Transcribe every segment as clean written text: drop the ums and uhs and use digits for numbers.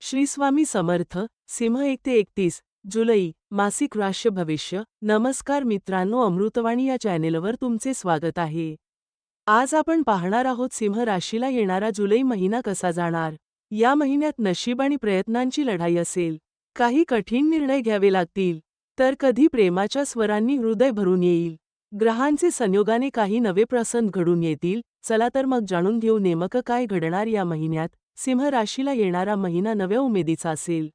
श्री स्वामी समर्थ. सिंह 1 ते 31 जुलै मासिक राशी भविष्य. नमस्कार मित्रांनो, अमृतवाणी या चॅनेलवर तुमचे स्वागत आहे. आज आपण पाहणार आहोत सिंह राशीला येणारा जुलै महिना कसा जाणार. या महिन्यात नशीब आणि प्रयत्नांची लढाई असेल. काही कठीण निर्णय घ्यावे लागतील, तर कधी प्रेमाच्या स्वरांनी हृदय भरून येईल. ग्रहांचे संयोगाने काही नवे प्रसंग घडून येतील. चला तर मग जाणून घेऊ नेमकं काय घडणार या महिन्यात. सिंह राशीला येणारा महिना नव्या उमेदीचा असेल.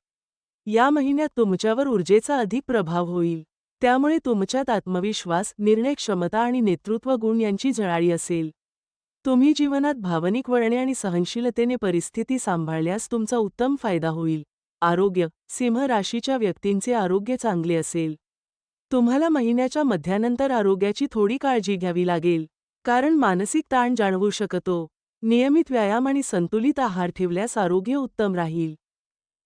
या महिन्यात तुमच्यावर ऊर्जेचा अधिक प्रभाव होईल. त्यामुळे तुमच्यात आत्मविश्वास, निर्णय क्षमता आणि नेतृत्व गुण यांची झळाळी असेल. तुम्ही जीवनात भावनिक वळणे आणि सहनशीलतेने परिस्थिती सांभाळल्यास तुमचा उत्तम फायदा होईल. आरोग्य. सिंह राशीच्या व्यक्तींचे आरोग्य चांगले असेल. तुम्हाला महिन्याच्या मध्यानंतर आरोग्याची थोडी काळजी घ्यावी लागेल, कारण मानसिक ताण जाणवू शकतो. नियमित व्यायाम आणि संतुलित आहार ठेवल्यास आरोग्य उत्तम राहील.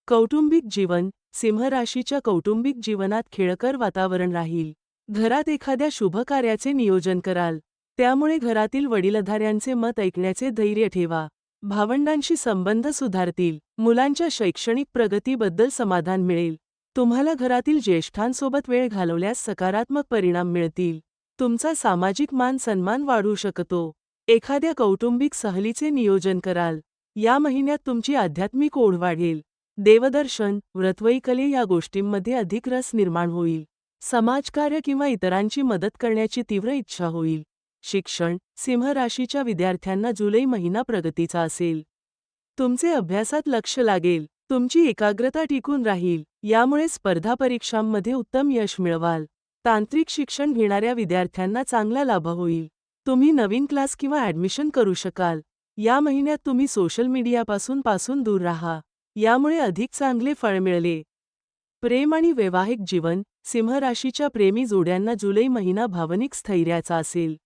कौटुंबिक जीवन. सिंह राशीच्या कौटुंबिक जीवनात खेळकर वातावरण राहील. घरात एखाद्या शुभ कार्याचे नियोजन कराल, त्यामुळे घरातील वडीलधाऱ्यांचे मत ऐकण्याचे धैर्य ठेवा. भावंडांशी संबंध सुधारतील. मुलांच्या शैक्षणिक प्रगतीबद्दल समाधान मिळेल. तुम्हाला घरातील ज्येष्ठांसोबत वेळ घालवल्यास सकारात्मक परिणाम मिळतील. तुमचा सामाजिक मान सन्मान वाढू शकतो. एखाद्या कौटुंबिक सहलीचे नियोजन कराल. या महिन्यात तुमची आध्यात्मिक ओढ वाढेल. देवदर्शन, व्रतवैकल्य या गोष्टींमध्ये अधिक रस निर्माण होईल. समाजकार्य किंवा इतरांची मदत करण्याची तीव्र इच्छा होईल. शिक्षण. सिंह राशीच्या विद्यार्थ्यांना जुलै महिना प्रगतीचा असेल. तुमचे अभ्यासात लक्ष लागेल. तुमची एकाग्रता टिकून राहील. यामुळे स्पर्धा परीक्षांमध्ये उत्तम यश मिळवाल. तांत्रिक शिक्षण घेणाऱ्या विद्यार्थ्यांना चांगला लाभ होईल. तुम्ही नवीन क्लास किंवा ॲडमिशन करू शकाल. या महिन्यात तुम्ही सोशल मीडियापासून दूर राहा. यामुळे अधिक चांगले फळ मिळेल. प्रेम आणि वैवाहिक जीवन. सिंह राशीच्या प्रेमी जोड्यांना जुलै महिना भावनिक स्थैर्याचा असेल.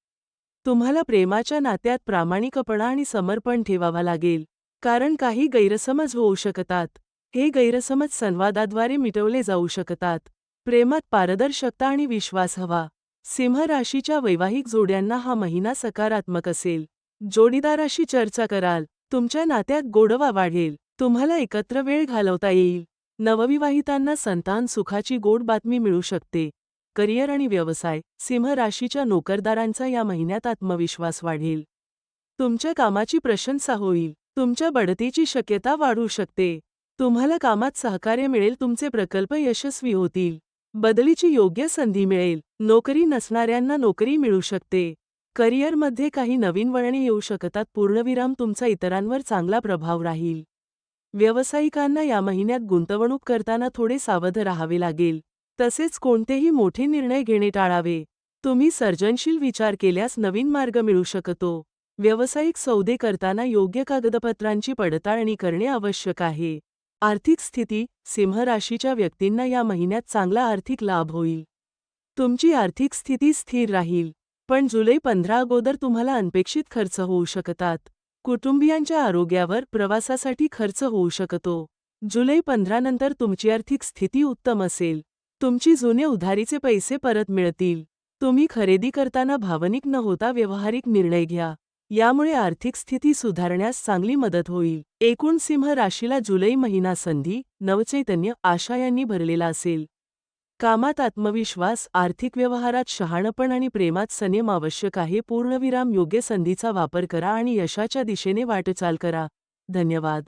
तुम्हाला प्रेमाच्या नात्यात प्रामाणिकपणा आणि समर्पण ठेवावा लागेल, कारण काही गैरसमज होऊ शकतात. हे गैरसमज संवादाद्वारे मिटवले जाऊ शकतात. प्रेमात पारदर्शकता आणि विश्वास हवा. सिंह राशीच्या वैवाहिक जोड्यांना हा महिना सकारात्मक असेल. जोडीदाराशी चर्चा कराल. तुमच्या नात्यात गोडवा वाढेल. तुम्हाला एकत्र वेळ घालवता येईल. नवविवाहितांना संतान सुखाची गोड बातमी मिळू शकते. करिअर आणि व्यवसाय. सिंह राशीच्या नोकरदारांचा या महिन्यात आत्मविश्वास वाढेल. तुमच्या कामाची प्रशंसा होईल. तुमच्या बढतीची शक्यता वाढू शकते. तुम्हाला कामात सहकार्य मिळेल. तुमचे प्रकल्प यशस्वी होतील. बदलीची योग्य संधी मिळेल. नोकरी नसणाऱ्यांना नोकरी मिळू शकते. करिअरमध्ये काही नवीन वळणे येऊ शकतात. पूर्णविराम. तुमचा इतरांवर चांगला प्रभाव राहील. व्यावसायिकांना या महिन्यात गुंतवणूक करताना थोडे सावध राहावे लागेल. तसेच कोणतेही मोठे निर्णय घेणे टाळावे. तुम्ही सर्जनशील विचार केल्यास नवीन मार्ग मिळू शकतो. व्यावसायिक सौदे करताना योग्य कागदपत्रांची पडताळणी करणे आवश्यक आहे. आर्थिक स्थिती. सिंह राशीच्या व्यक्तींना या महिन्यात चांगला आर्थिक लाभ होईल. तुमची आर्थिक स्थिती स्थिर राहील, पण जुलै 15 अगोदर तुम्हाला अनपेक्षित खर्च होऊ शकतात. कुटुंबियांच्या आरोग्यावर, प्रवासासाठी खर्च होऊ शकतो. जुलै 15 नंतर तुमची आर्थिक स्थिती उत्तम असेल. तुमची जुने उधारीचे पैसे परत मिळतील. तुम्ही खरेदी करताना भावनिक न होता व्यावहारिक निर्णय घ्या. यामुळे आर्थिक स्थिती सुधारण्यास चांगली मदत होईल. एकूण सिंह राशीला जुलै महिना संधी, नवचैतन्य, आशा यांनी भरलेला असेल. कामात आत्मविश्वास, आर्थिक व्यवहारात शहाणपण आणि प्रेमात संयम आवश्यक आहे. पूर्णविराम. योग्य संधीचा वापर करा आणि यशाच्या दिशेने वाटचाल करा. धन्यवाद.